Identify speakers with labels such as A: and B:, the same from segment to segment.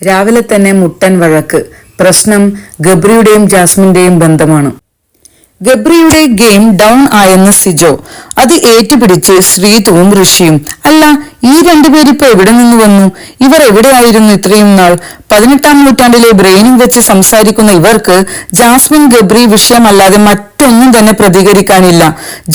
A: രാവിലെ തന്നെ മുട്ടൻ വഴക്ക്. പ്രശ്നം ഗബ്രിയുടെയും ജാസ്മിന്റെയും ബന്ധമാണ്. ഗബ്രിയുടെ ഗെയിം ഡൗൺ ആയെന്ന് സിജോ. അത് ഏറ്റുപിടിച്ച് ശ്രീതുവും ഋഷിയും. അല്ല, ഈ രണ്ടുപേരിപ്പോ എവിടെ നിന്ന് വന്നു? ഇവർ എവിടെയായിരുന്നു ഇത്രയും നാൾ? 18-ാം നൂറ്റാണ്ടിലെ ബ്രെയിനും വെച്ച് സംസാരിക്കുന്ന ഇവർക്ക് ജാസ്മിൻ ഗബ്രി വിഷയമല്ലാതെ മറ്റൊന്നും തന്നെ പ്രതികരിക്കാനില്ല.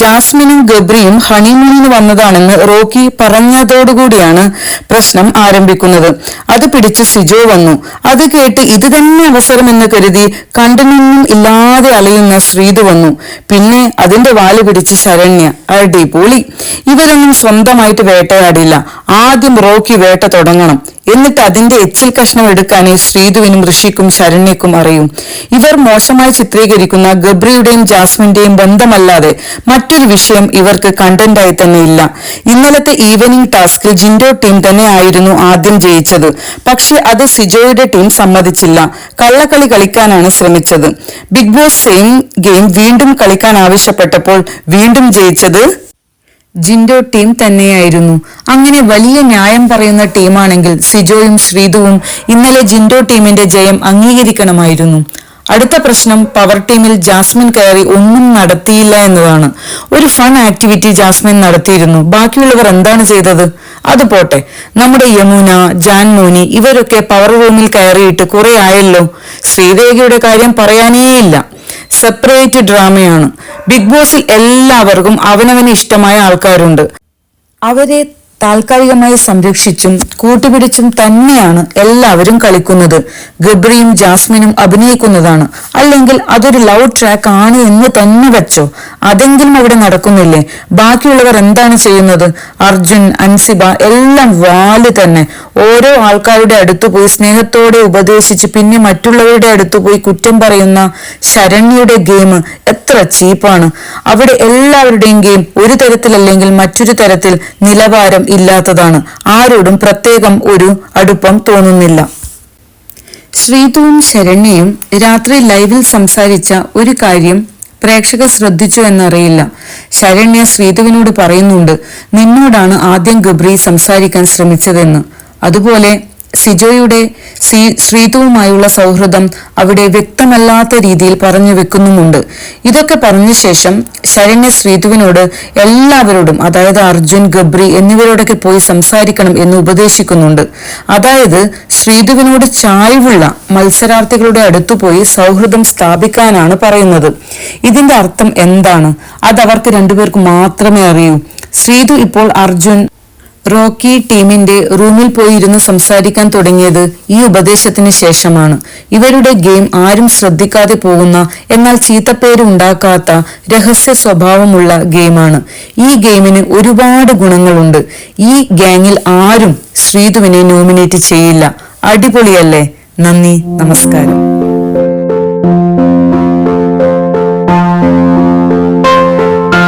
A: ജാസ്മിനും ഗബ്രിയും ഹണിമൂണിന് വന്നതാണെന്ന് റോക്കി പറഞ്ഞതോടുകൂടിയാണ് പ്രശ്നം ആരംഭിക്കുന്നത്. അത് പിടിച്ച് സിജോ വന്നു. അത് കേട്ട് ഇത് തന്നെ അവസരമെന്ന് കരുതി കണ്ടിനൊന്നും ഇല്ലാതെ അലയുന്ന ശ്രീതു വന്നു. പിന്നെ അതിന്റെ വാല് പിടിച്ച് ശരണ്യ. അടിപൊളി. ഇവരൊന്നും സ്വന്തമായിട്ട് വേട്ടയാടില്ല. ആദ്യം റോക്കി വേട്ട തുടങ്ങണം, എന്നിട്ട് അതിന്റെ എച്ചിൽ കഷ്ണം എടുക്കാനേ ശ്രീതുവിനും ഋഷിക്കും ശരണ്യക്കും അറിയും. ഇവർ മോശമായി ചിത്രീകരിക്കുന്ന ഗബ്രിയുടെയും ജാസ്മിന്റെയും ബന്ധമല്ലാതെ മറ്റൊരു വിഷയം ഇവർക്ക് കണ്ടന്റായി തന്നെ ഇല്ല. ഇന്നലത്തെ ഈവനിംഗ് ടാസ്കിൽ ജിൻഡോ ടീം തന്നെ ആയിരുന്നു ആദ്യം ജയിച്ചത്. പക്ഷെ അത് സിജോയുടെ ടീം സമ്മതിച്ചില്ല. കള്ളക്കളി കളിക്കാനാണ് ശ്രമിച്ചത്. ബിഗ് ബോസ് സെയിം ഗെയിം വീണ്ടും കളിക്കാൻ ആവശ്യപ്പെട്ടപ്പോൾ വീണ്ടും ജയിച്ചത് ജിൻഡോ ടീം തന്നെയായിരുന്നു. അങ്ങനെ വലിയ ന്യായം പറയുന്ന ടീമാണെങ്കിൽ സിജോയും ശ്രീതുവും ഇന്നലെ ജിൻഡോ ടീമിന്റെ ജയം അംഗീകരിക്കണമായിരുന്നു. അടുത്ത പ്രശ്നം പവർ ടീമിൽ ജാസ്മിൻ കയറി ഒന്നും നടത്തിയില്ല എന്നതാണ്. ഒരു ഫൺ ആക്ടിവിറ്റി ജാസ്മിൻ നടത്തിയിരുന്നു. ബാക്കിയുള്ളവർ എന്താണ് ചെയ്തത്? അത് പോട്ടെ, നമ്മുടെ യമുന, ജാൻമോനി ഇവരൊക്കെ പവർ റൂമിൽ കയറിയിട്ട് കുറെ ആയല്ലോ. ശ്രീദേവിയുടെ കാര്യം പറയാനേയില്ല. സെപ്പറേറ്റ് ഡ്രാമയാണ്. ബിഗ് ബോസിൽ എല്ലാവർക്കും അവനവന് ഇഷ്ടമായ ആൾക്കാരുണ്ട്. അവരെ താൽക്കാലികമായി സംരക്ഷിച്ചും കൂട്ടുപിടിച്ചും തന്നെയാണ് എല്ലാവരും കളിക്കുന്നത്. ഗബ്രിയും ജാസ്മിനും അഭിനയിക്കുന്നതാണ്. അല്ലെങ്കിൽ അതൊരു ലവ് ട്രാക്ക് ആണ് എന്ന് തന്നെ വെച്ചോ. അതെങ്കിലും അവിടെ നടക്കുന്നില്ലേ? ബാക്കിയുള്ളവർ എന്താണ് ചെയ്യുന്നത്? അർജുൻ, അൻസിബ എല്ലാം വാല് തന്നെ. ഓരോ ആൾക്കാരുടെ അടുത്തു പോയി സ്നേഹത്തോടെ ഉപദേശിച്ച് പിന്നെ മറ്റുള്ളവരുടെ അടുത്തു പോയി കുറ്റം പറയുന്ന ശരണ്യയുടെ ഗെയിം എത്ര ചീപ്പാണ്. അവിടെ എല്ലാവരുടെയും ഗെയിം ഒരു തരത്തിലല്ലെങ്കിൽ മറ്റൊരു തരത്തിൽ നിലവാരം ഇല്ലാത്തതാണ്. ആരോടും പ്രത്യേകം ഒരു അടുപ്പം തോന്നുന്നില്ല. ശ്രീതുവും ശരണ്യയും രാത്രി ലൈവിൽ സംസാരിച്ച ഒരു കാര്യം പ്രേക്ഷകർ ശ്രദ്ധിച്ചു എന്നറിയില്ല. ശരണ്യ ശ്രീതുവിനോട് പറയുന്നുണ്ട്, നിന്നോടാണ് ആദ്യം ഗബ്രി സംസാരിക്കാൻ ശ്രമിച്ചതെന്ന്. അതുപോലെ സിജോയുടെ ശ്രീതുവുമായുള്ള സൗഹൃദം അവിടെ വ്യക്തമല്ലാത്ത രീതിയിൽ പറഞ്ഞു വെക്കുന്നുമുണ്ട്. ഇതൊക്കെ പറഞ്ഞ ശേഷം ശരണ്യ ശ്രീതുവിനോട് എല്ലാവരോടും, അതായത് അർജുൻ, ഗബ്രി എന്നിവരോടൊക്കെ പോയി സംസാരിക്കണം എന്ന് ഉപദേശിക്കുന്നുണ്ട്. അതായത് ശ്രീതുവിനോട് ചായ്വുള്ള മത്സരാർത്ഥികളുടെ അടുത്തു പോയി സൗഹൃദം സ്ഥാപിക്കാനാണ് പറയുന്നത്. ഇതിന്റെ അർത്ഥം എന്താണ്? അതവർക്ക് രണ്ടുപേർക്ക് മാത്രമേ അറിയൂ. ശ്രീതു ഇപ്പോൾ അർജുൻ, റോക്കി ടീമിന്റെ റൂമിൽ പോയിരുന്ന് സംസാരിക്കാൻ തുടങ്ങിയത് ഈ ഉപദേശത്തിന് ശേഷമാണ്. ഇവരുടെ ഗെയിം ആരും ശ്രദ്ധിക്കാതെ പോകുന്ന, എന്നാൽ ചീത്തപ്പേര് ഉണ്ടാക്കാത്ത രഹസ്യ സ്വഭാവമുള്ള ഗെയിമാണ്. ഈ ഗെയിമിന് ഒരുപാട് ഗുണങ്ങളുണ്ട്. ഈ ഗ്യാങ്ങിൽ ആരും ശ്രീതുവിനെ നോമിനേറ്റ് ചെയ്യില്ല. അടിപൊളിയല്ലേ? നന്ദി, നമസ്കാരം.